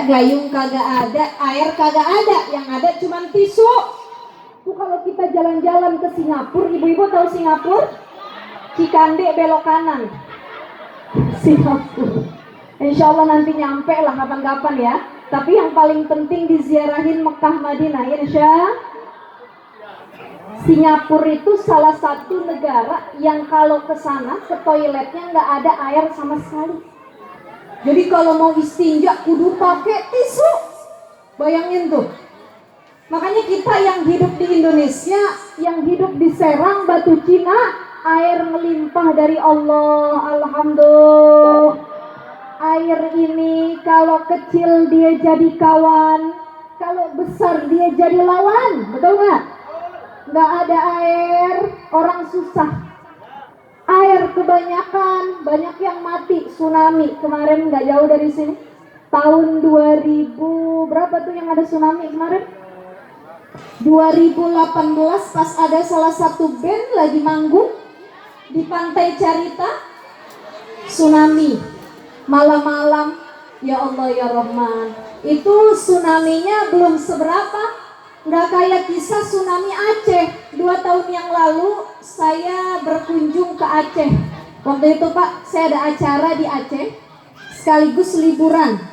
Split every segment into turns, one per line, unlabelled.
gayung kagak ada, air kagak ada, yang ada cuma tisu. Tuh kalau kita jalan-jalan ke Singapura, ibu-ibu tahu Singapura? Cikande belok kanan. Singapura. Insya Allah nanti nyampe lah kapan-kapan ya. Tapi yang paling penting diziarahin Mekah Madinah, insya. Singapura itu salah satu negara yang kalau ke sana ke toiletnya nggak ada air sama sekali. Jadi kalau mau istinja kudu pakai tisu. Bayangin tuh. Makanya kita yang hidup di Indonesia, yang hidup di Serang, Batu Cina, air melimpah dari Allah, alhamdulillah. Air ini kalau kecil dia jadi kawan, kalau besar dia jadi lawan, betul nggak? Nggak ada air, orang susah. Air kebanyakan, banyak yang mati. Tsunami kemarin nggak jauh dari sini. Tahun 2000 berapa tuh yang ada tsunami kemarin? 2018 pas ada salah satu band lagi manggung di Pantai Carita, tsunami malam-malam. Ya Allah ya Rahman, itu tsunami-nya belum seberapa. Nggak kayak kisah tsunami Aceh. 2 tahun yang lalu saya berkunjung ke Aceh. Waktu itu Pak, saya ada acara di Aceh sekaligus liburan.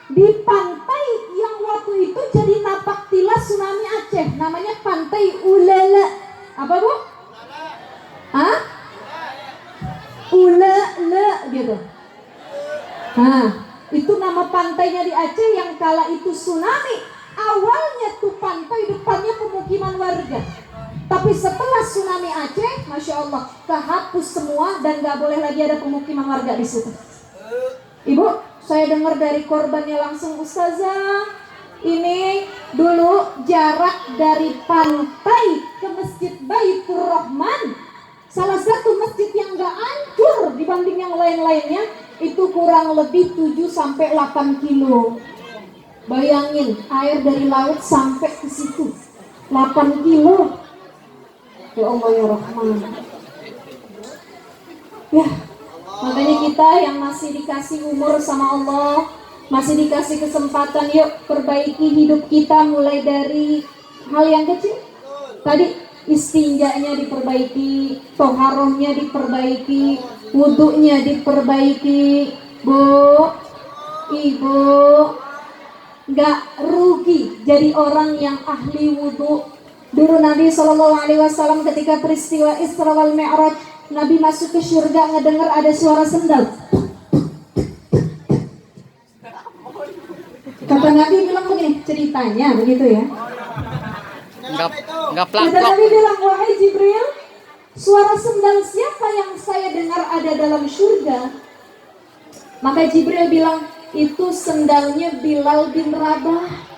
Di pantai yang waktu itu jadi napak tilas tsunami Aceh, namanya Pantai Ulele. Apa Bu? Hah? Ulele gitu. Nah, itu nama pantainya di Aceh yang kala itu tsunami. Awalnya tuh pantai depannya pemukiman warga, tapi setelah tsunami Aceh, masya Allah, kehapus semua dan gak boleh lagi ada pemukiman warga di situ. Ibu, saya dengar dari korbannya langsung, Ustazah, ini dulu jarak dari pantai ke Masjid Baitur Rahman, salah satu masjid yang gak hancur dibanding yang lain-lainnya, itu kurang lebih 7-8 kilo. Bayangin, air dari laut sampai ke situ 8 kilo. Ya Allah ya Rahman. Ya, makanya kita yang masih dikasih umur sama Allah, masih dikasih kesempatan, yuk perbaiki hidup kita mulai dari hal yang kecil. Tadi istinjanya diperbaiki, toharohnya diperbaiki, wudhunya diperbaiki. Bu, Ibu, gak rugi jadi orang yang ahli wudhu. Dulu Nabi SAW ketika peristiwa Isra wal Mi'raj, Nabi masuk ke surga ngedengar ada suara sendal. Kata Nabi bilang begini, ceritanya begitu ya.
Enggak plak.
Kata Nabi bilang, wahai Jibril, suara sendal siapa yang saya dengar ada dalam surga? Maka Jibril bilang, itu sendalnya Bilal bin Rabah.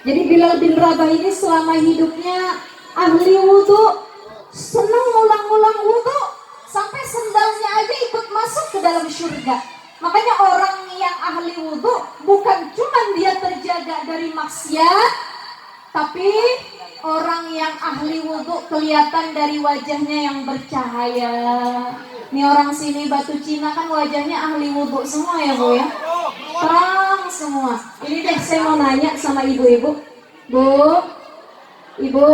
Jadi Bilal bin Rabah ini selama hidupnya ahli wudhu, senang ulang-ulang wudhu, sampai sendalnya aja ikut masuk ke dalam surga. Makanya orang yang ahli wudhu bukan cuma dia terjaga dari maksiat, tapi orang yang ahli wudhu kelihatan dari wajahnya yang bercahaya. Ini orang sini Batu Cina kan wajahnya ahli wudhu semua ya Bu ya, terang semua. Ini deh saya mau nanya sama ibu-ibu, Bu, Ibu,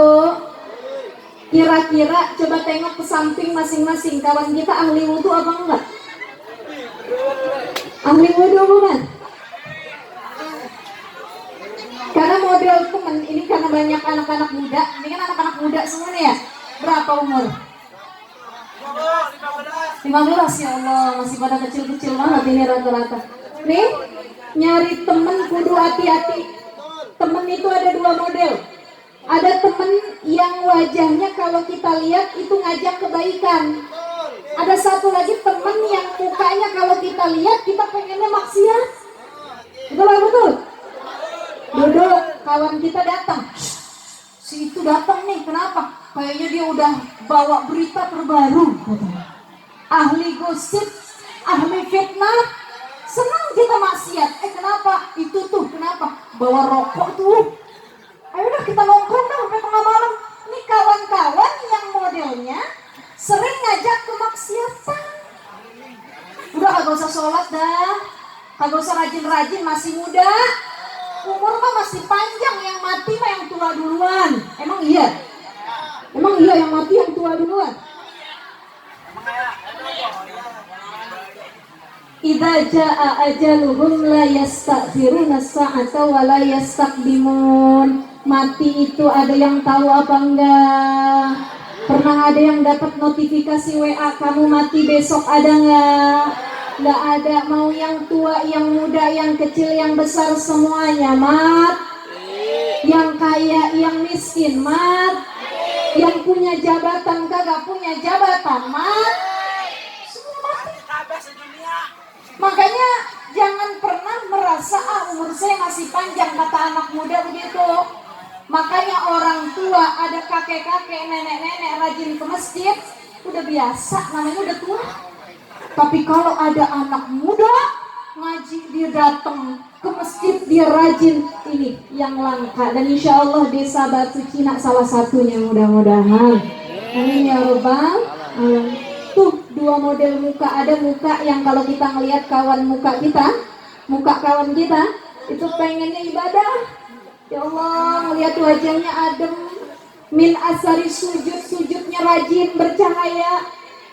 kira-kira coba tengok ke samping masing-masing, kawan kita ahli wudhu apa enggak? Ahli wudhu bukan? Karena model temen ini karena banyak anak-anak muda, ini kan anak-anak muda semua nih ya. Berapa umur? 15 ya Allah, masih pada kecil-kecil banget ini rata-rata. Nih, nyari temen kudu hati-hati. Temen itu ada 2 model. Ada temen yang wajahnya kalau kita lihat itu ngajak kebaikan. Ada satu lagi temen yang mukanya kalau kita lihat kita pengennya maksiat. Betul? Duduk, kawan kita datang. Si itu datang nih, kenapa? Kayaknya dia udah bawa berita terbaru. Ahli gosip, ahli fitnah. Senang kita maksiat. Kenapa? Itu tuh, kenapa? Bawa rokok tuh. Ayo dah kita nongkrong dah sampai tengah malam. Ini kawan-kawan yang modelnya sering ngajak ke maksiatan. Udah kagak usah sholat dah, kagak usah rajin-rajin, masih muda. masih panjang, yang mati mah yang tua duluan. Emang iya? Emang iya yang mati yang tua duluan? Idza jaa ajaluhum la yastakhiruna sa'ata wa la yastaqdimun. Mati itu ada yang tahu apa enggak? Pernah ada yang dapat notifikasi WA kamu mati besok, ada enggak? Enggak ada. Mau yang tua, yang muda, yang kecil, yang besar, semuanya mati. Yang kaya, yang miskin mati. Yang punya jabatan kagak punya jabatan mati. Semua mati. Makanya jangan pernah merasa umur saya masih panjang, kata anak muda begitu. Makanya orang tua, ada kakek-kakek, nenek-nenek rajin ke masjid, udah biasa, namanya udah tua. Tapi kalau ada anak muda ngaji, dia datang ke masjid, dia rajin, ini yang langka. Dan insya Allah desa Batu Cina salah satunya, mudah-mudahan. Amin ya rabbal alamin. Tuh dua model muka, ada muka yang kalau kita ngelihat kawan muka kita, muka kawan kita itu pengennya ibadah. Ya Allah, ngelihat wajahnya adem, min asari sujud, sujudnya rajin, bercahaya.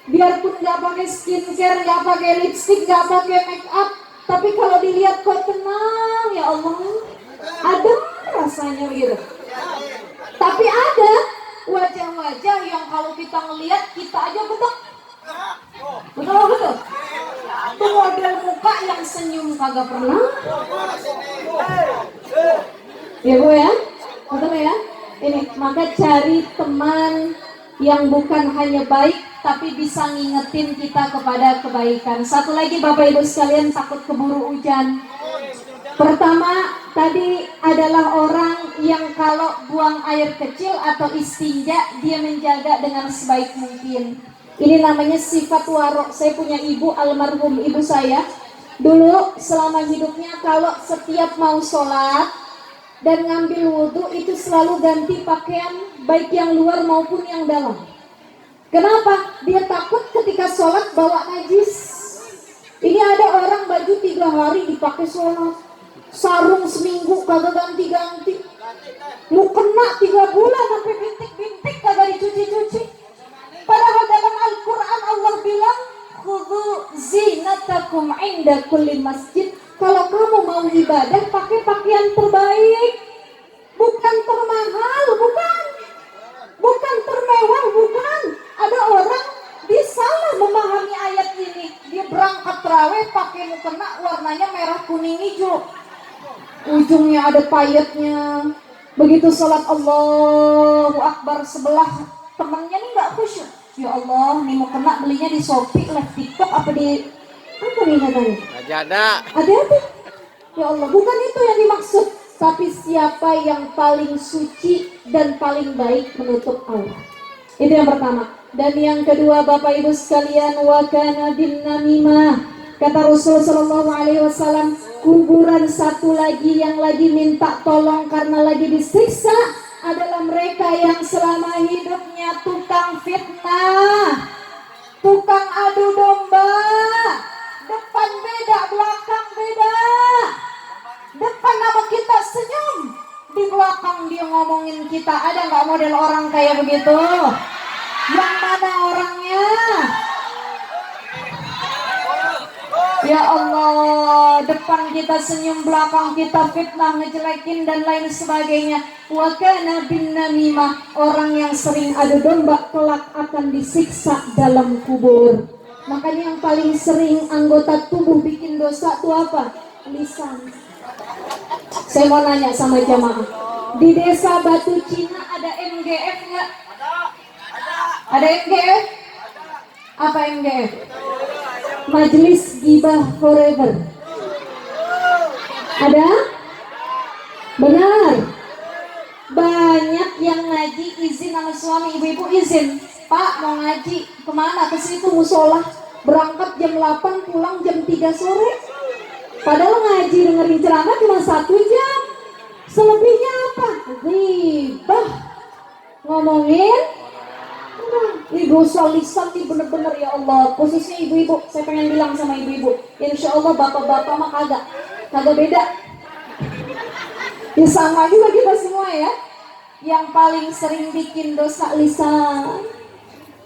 Biarpun nggak pakai skincare, nggak pakai lipstick, nggak pakai make up, tapi kalau dilihat kok tenang, ya Allah, adem rasanya gitu. Tapi ada wajah-wajah yang kalau kita ngelihat kita aja betul. Betul. Tuh model muka yang senyum kagak pernah. Ya Bu ya, betul ya. Ini maka cari teman yang bukan hanya baik tapi bisa ngingetin kita kepada kebaikan. Satu lagi Bapak Ibu sekalian, takut keburu hujan. Pertama tadi adalah orang yang kalau buang air kecil atau istinja dia menjaga dengan sebaik mungkin. Ini namanya sifat warok. Saya punya ibu, almarhum ibu saya. Dulu selama hidupnya kalau setiap mau sholat dan ngambil wudhu itu selalu ganti pakaian, baik yang luar maupun yang dalam. Kenapa? Dia takut ketika sholat bawa najis. Ini ada orang baju 3 hari dipakai sholat, sarung seminggu kagak ganti-ganti, mukena 3 bulan sampai bintik-bintik kagak dicuci-cuci. Padahal dalam Al-Quran Allah bilang, khudhu zinatakum inda kulli masjid. Kalau kamu mau ibadah pakai pakaian terbaik, bukan termahal, bukan termewah, bukan. Ada orang dia salah memahami ayat ini. Dia berangkat terawih pakai mukena warnanya merah kuning hijau, ujungnya ada payetnya. Begitu sholat Allahu Akbar, sebelah temennya nih nggak khusyuk. Ya Allah, nih mau kena belinya di Shopee, live TikTok apa di apa nih katanya? Ada. Ya Allah, bukan itu yang dimaksud. Tapi siapa yang paling suci dan paling baik menutup aurat. Itu yang pertama. Dan yang kedua Bapak Ibu sekalian, wa kana bin namimah. Kata Rasul sallallahu alaihi wasallam, kuburan satu lagi yang lagi minta tolong karena lagi disiksa adalah mereka yang selama hidupnya tukang fitnah, tukang adu domba. Depan beda, belakang beda. Depan nama kita senyum, di belakang dia ngomongin kita. Ada nggak model orang kayak begitu? Yang mana orangnya? Ya Allah, depan kita senyum, belakang kita fitnah, ngejelekin dan lain sebagainya. Wa kana bin namimah, orang yang sering adu domba kelak akan disiksa dalam kubur. Makanya yang paling sering anggota tubuh bikin dosa itu apa? Lisan. Saya mau nanya sama jamaah, di desa Batu Cina ada MGF nggak? Ada MGF? Apa MGF? Majelis Gibah Forever. Ada? Benar. Banyak yang ngaji izin sama suami, ibu-ibu izin, Pak mau ngaji kemana? Ke situ musola. Berangkat jam 8, pulang jam 3 sore. Padahal ngaji dengerin ceramah cuma 1 jam. Selebihnya apa? Ghibah. Ngomongin ibu solisan nih, bener-bener ya Allah. Khususnya ibu-ibu, saya pengen bilang sama ibu-ibu, insya Allah bapak-bapak mah kagak beda. Ya sama juga kita semua ya, yang paling sering bikin dosa lisan.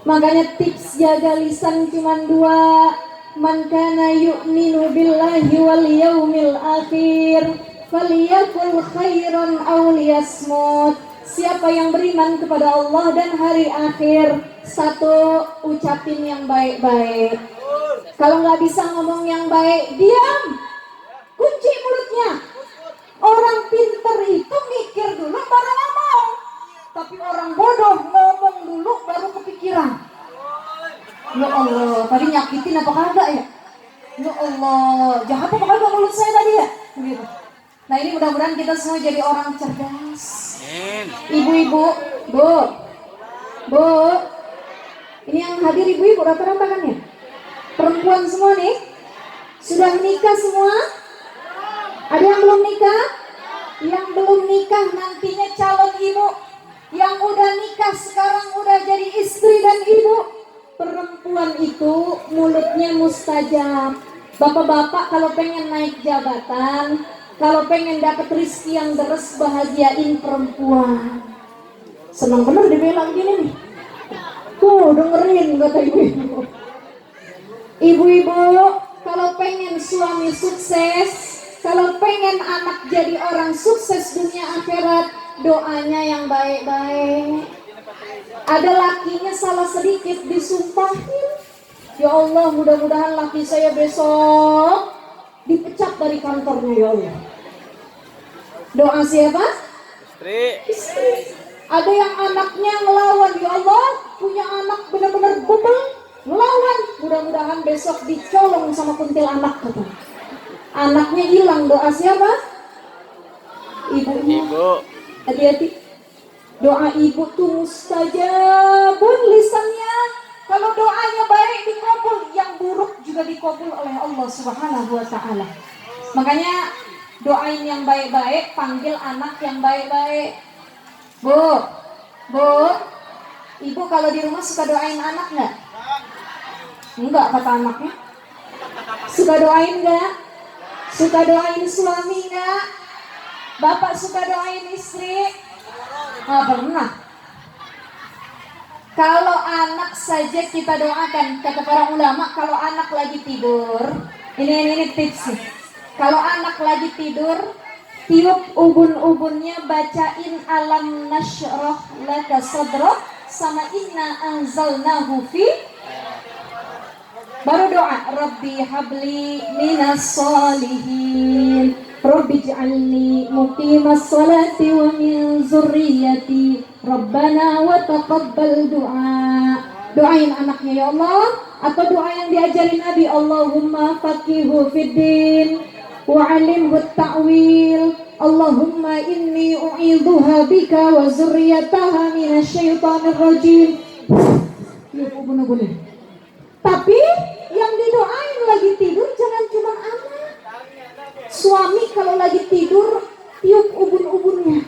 Makanya tips jaga lisan cuma dua. Man kana yu'minu billahi wal yaumil akhir falyakul khairan aw liyasmut. Siapa yang beriman kepada Allah dan hari akhir, satu, ucapin yang baik-baik. Kalau nggak bisa ngomong yang baik, diam, kunci mulutnya. Orang pinter itu mikir dulu baru ngomong, tapi orang bodoh ngomong dulu baru kepikiran. Ya Allah, tadi nyakitin apa kagak ya? Ya Allah, jahat apa kagak mulut saya tadi ya? Begitu. Nah ini mudah-mudahan kita semua jadi orang cerdas. Ibu-ibu, Bu, ini yang hadir ibu-ibu rata-rata kan ya? Perempuan semua nih, sudah menikah semua? Ada yang belum nikah? Yang belum nikah nantinya calon ibu. Yang udah nikah sekarang udah jadi istri dan ibu. Perempuan itu mulutnya mustajab. Bapak-bapak kalau pengen naik jabatan, kalau pengen dapat rezeki yang deres, bahagiain perempuan. Senang bener dibilang gini nih. Tuh dengerin kata ibu-ibu. Ibu-ibu kalau pengen suami sukses, kalau pengen anak jadi orang sukses dunia akhirat, doanya yang baik-baik. Ada lakinya salah sedikit disumpahin, ya Allah mudah-mudahan laki saya besok dipecat dari kantornya ya Allah. Doa siapa? Istri. Ada yang anaknya ngelawan, ya Allah punya anak benar-benar bebel, ngelawan, mudah-mudahan besok dicolong sama kuntilanak kata. Anaknya hilang, doa siapa? Ibunya. Hati-hati. Doa ibu tuh mustajabun lisannya. Kalau doanya baik dikabul, yang buruk juga dikabul oleh Allah Subhanahu wa taala. Makanya doain yang baik-baik, panggil anak yang baik-baik. Bu, ibu kalau di rumah suka doain anak nggak? Enggak kata anaknya. Suka doain nggak? Suka doain suami nggak? Bapak suka doain istri? Nggak pernah. Kalau anak saja kita doakan, kata para ulama, kalau anak lagi tidur, ini tips nih. Kalau anak lagi tidur, tiup ubun-ubunnya, bacain alam nasyrah laka sadrak sama inna anzalnahu fi. Baru doa, Rabbi habli minas solihin, Rabbi ij'alni muqimas salati wa min zurriyyati, Rabbana wa taqabbal du'a. Doain anaknya ya Allah, atau doa yang diajarin Nabi, Allahumma faqihu fiddin wa 'alimhu ta'wil, Allahumma inni u'idhuha bika wa zurriyataha minasyaitonir rajim. Ya ubun-ubun. Tapi yang didoain lagi tidur jangan cuma anak. Suami kalau lagi tidur tiup ubun-ubunnya.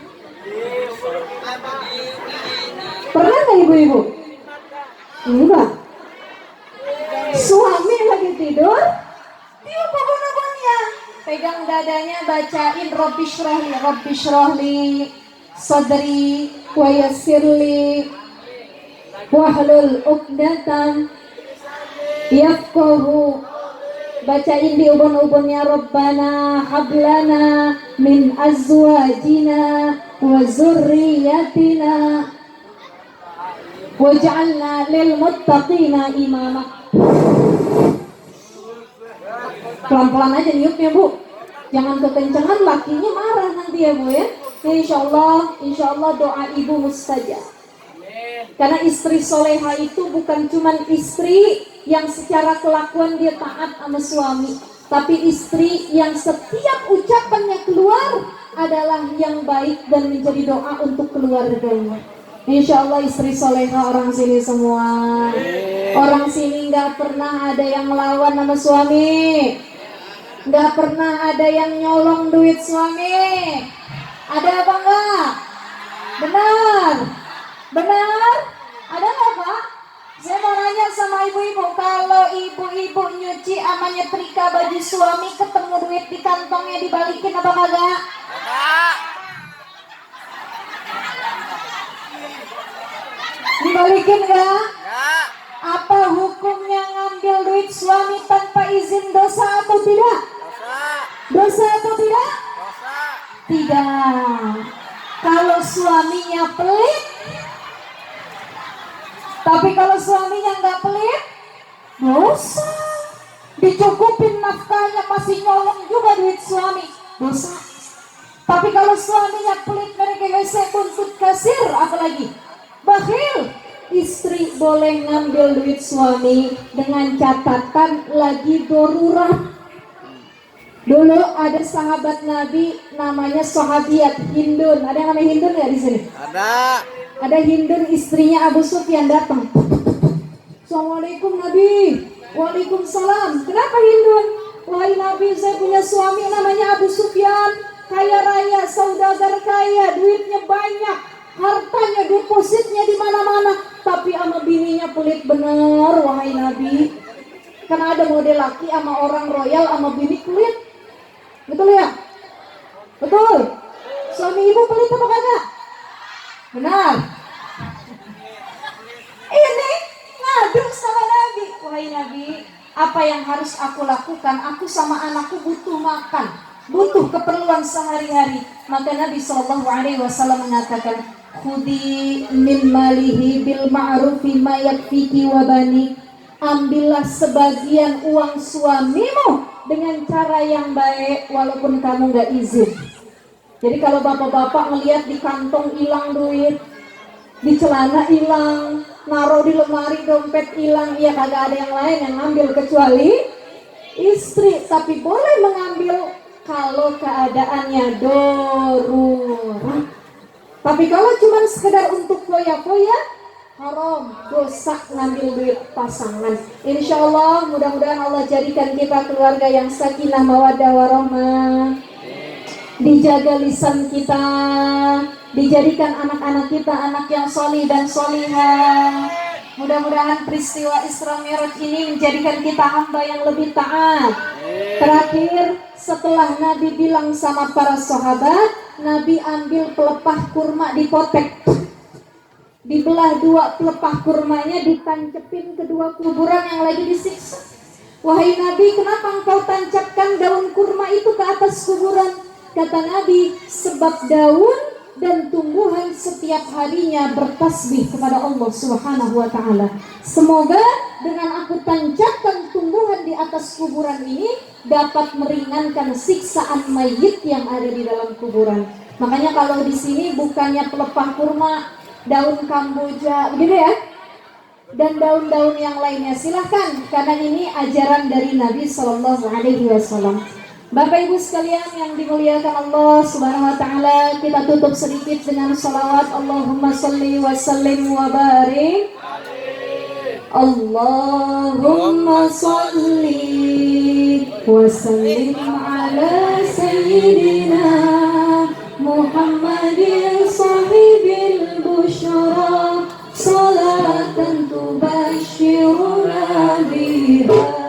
Pernah nggak ibu-ibu? Enggak. Suami lagi tidur tiup ubun-ubunnya. Pegang dadanya, bacain Rabbi syrahli sadri wa yassirli wahlul 'uqdatam yafqahu. Bacain di ubun-ubunnya, Rabbana hablana min azwajina wa zurriyatina waj'alna lil muttaqina imama. Pelan-pelan aja niupnya Bu, jangan kekencangan, lakinya marah nanti ya Bu ya. Insya Allah doa ibu mustajab. Karena istri soleha itu bukan cuma istri yang secara kelakuan dia taat sama suami, tapi istri yang setiap ucapannya keluar adalah yang baik dan menjadi doa untuk keluarganya. Insya Allah istri soleha orang sini semua. Orang sini nggak pernah ada yang melawan sama suami, nggak pernah ada yang nyolong duit suami. Ada apa enggak? Benar? Ada nggak Pak? Saya mau nanya sama ibu-ibu, kalau ibu-ibu nyuci ama nyetrika baju suami ketemu duit di kantongnya dibalikin apa kagak? Dibalikin gak? Apa hukumnya ngambil duit suami tanpa izin, dosa atau tidak? Dosa atau tidak? Tidak. Kalau suaminya pelit, tapi kalau suaminya nggak pelit, dosa. Dicukupin nafkahnya masih nyolong juga duit suami, dosa. Tapi kalau suaminya pelit, mereka gesek buntut kasir, apalagi bakhil, istri boleh ngambil duit suami dengan catatan lagi darurat. Dulu ada sahabat Nabi namanya sahabiat Hindun. Ada yang namanya Hindun nggak di sini? Ada. Ada Hindun, istrinya Abu Sufyan datang. Assalamualaikum Nabi. Waalaikumsalam. Kenapa Hindun? Wahai Nabi, saya punya suami namanya Abu Sufyan, kaya raya, saudagar kaya, duitnya banyak, hartanya, depositnya di mana-mana, tapi sama bininya pelit bener. Wahai Nabi, karena ada model laki sama orang royal sama bini pelit. Betul ya? Betul. Suami ibu pelit apa kagak? Benar. Ini ngadu sama Nabi. Wahai Nabi, apa yang harus aku lakukan? Aku sama anakku butuh makan, butuh keperluan sehari-hari. Maka Nabi SAW mengatakan, khudi min malihi bil ma'rufi ma yakfiki wa bani. Ambillah sebagian uang suamimu dengan cara yang baik walaupun kamu gak izin. Jadi kalau bapak-bapak ngelihat di kantong hilang duit, di celana hilang, naruh di lemari dompet hilang, ya kagak ada yang lain yang ngambil kecuali istri. Tapi boleh mengambil kalau keadaannya darurat. Tapi kalau cuma sekedar untuk foya-foya, haram, dosa ngambil duit pasangan. Insya Allah mudah-mudahan Allah jadikan kita keluarga yang sakinah mawaddah warahmah. Dijaga lisan kita, dijadikan anak-anak kita anak yang solih dan solihah. Mudah-mudahan peristiwa Isra Mi'raj ini menjadikan kita hamba yang lebih taat. Terakhir, setelah Nabi bilang sama para sahabat, Nabi ambil pelepah kurma dipotek, dibelah dua pelepah kurmanya, ditancepin kedua kuburan yang lagi disiksa. Wahai Nabi, kenapa engkau tancapkan daun kurma itu ke atas kuburan? Kata Nabi, sebab daun dan tumbuhan setiap harinya bertasbih kepada Allah Subhanahu wa Ta'ala. Semoga dengan aku tancapkan tumbuhan di atas kuburan ini dapat meringankan siksaan mayit yang ada di dalam kuburan. Makanya kalau di sini bukannya pelepah kurma, daun kamboja, begitu ya, dan daun-daun yang lainnya, silahkan, karena ini ajaran dari Nabi Sallallahu Alaihi Wasallam. Bapak Ibu sekalian yang dimuliakan Allah Subhanahu Wa Taala, kita tutup sedikit dengan salawat. Allahumma salli wa sallim wa barik. Allahumma salli wa sallim ala sayyidina Muhammadin sahibil busyara, salatan tubashiruna biha.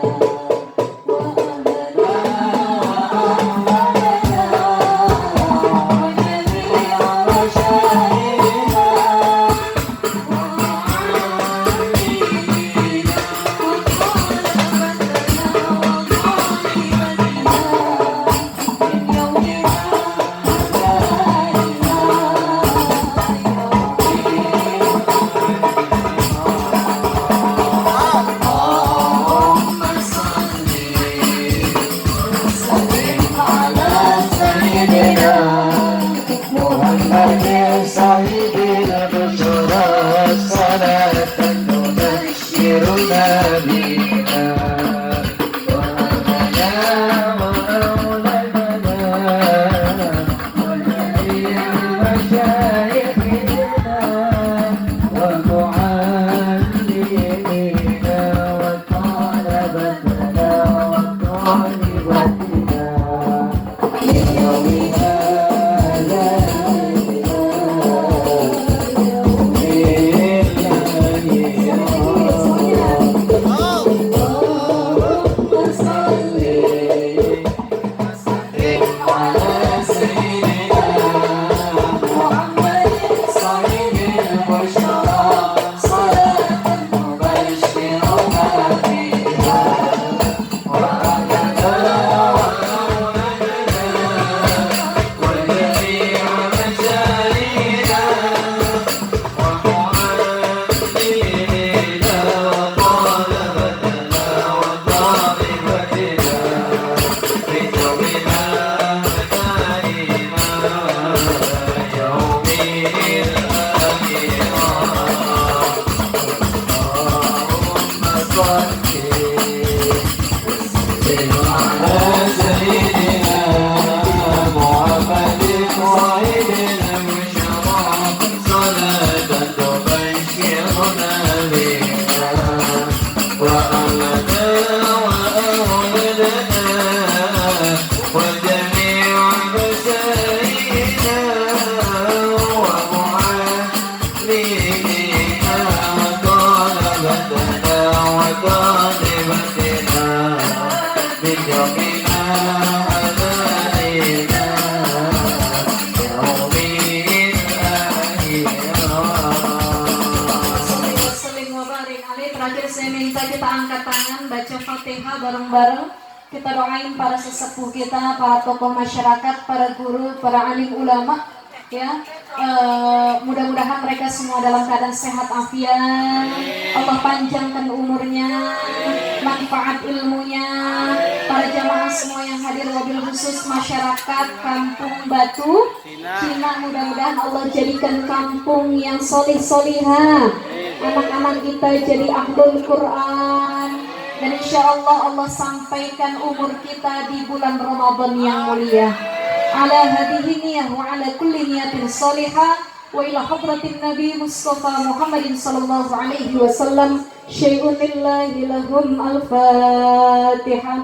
Fatihah bareng-bareng. Kita doain para sesepuh kita, para tokoh masyarakat, para guru, para alim ulama, ya. Mudah-mudahan mereka semua dalam keadaan sehat afiat. Allah panjangkan umurnya, manfaat ilmunya. Para jamaah semua yang hadir, wabil khusus masyarakat Kampung Batu Cina, mudah-mudahan Allah jadikan kampung yang solih-solihah. Anak-anak kita jadi ahlul Quran, dan insya Allah Allah sampaikan umur kita di bulan Ramadan yang mulia. Ala hadihi niyah wa ala kulli niyatin salihah wa ila hadratin Nabi Mustafa Muhammadin sallallahu alaihi wasallam. Syai'un lillahi lahum al-Fatihah.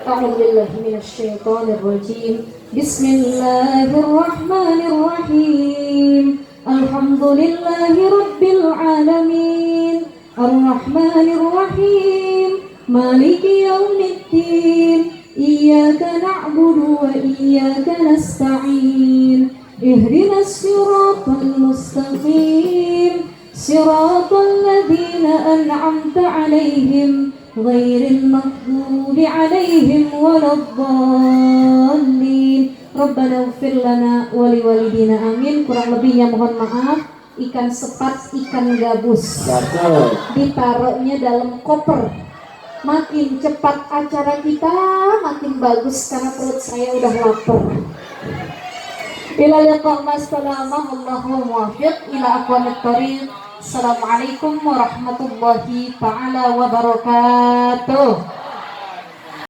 A'udzu billahi minasy syaithanir rajim. Bismillahirrahmanirrahim. Alhamdulillahi rabbil alamin. Ar-Rahmanir Rahim. Maliki yaumiddin. Iyyaka na'budu wa iyyaka nasta'in. Ihdinas siratal mustaqim. Siratal ladzina an'amta 'alaihim ghairil maghdubi 'alaihim waladdallin. Rabbana ighfir lana wa liwalidina amin. Kurang lebihnya mohon maaf. Ikan sepat, ikan gabus, ditaruhnya dalam koper. Makin cepat acara kita, makin bagus karena perut saya udah lapar. Ila liqa masalama, Allahu muwaffiq ila aqwamit thoriq. Assalamualaikum warahmatullahi taala wabarakatuh.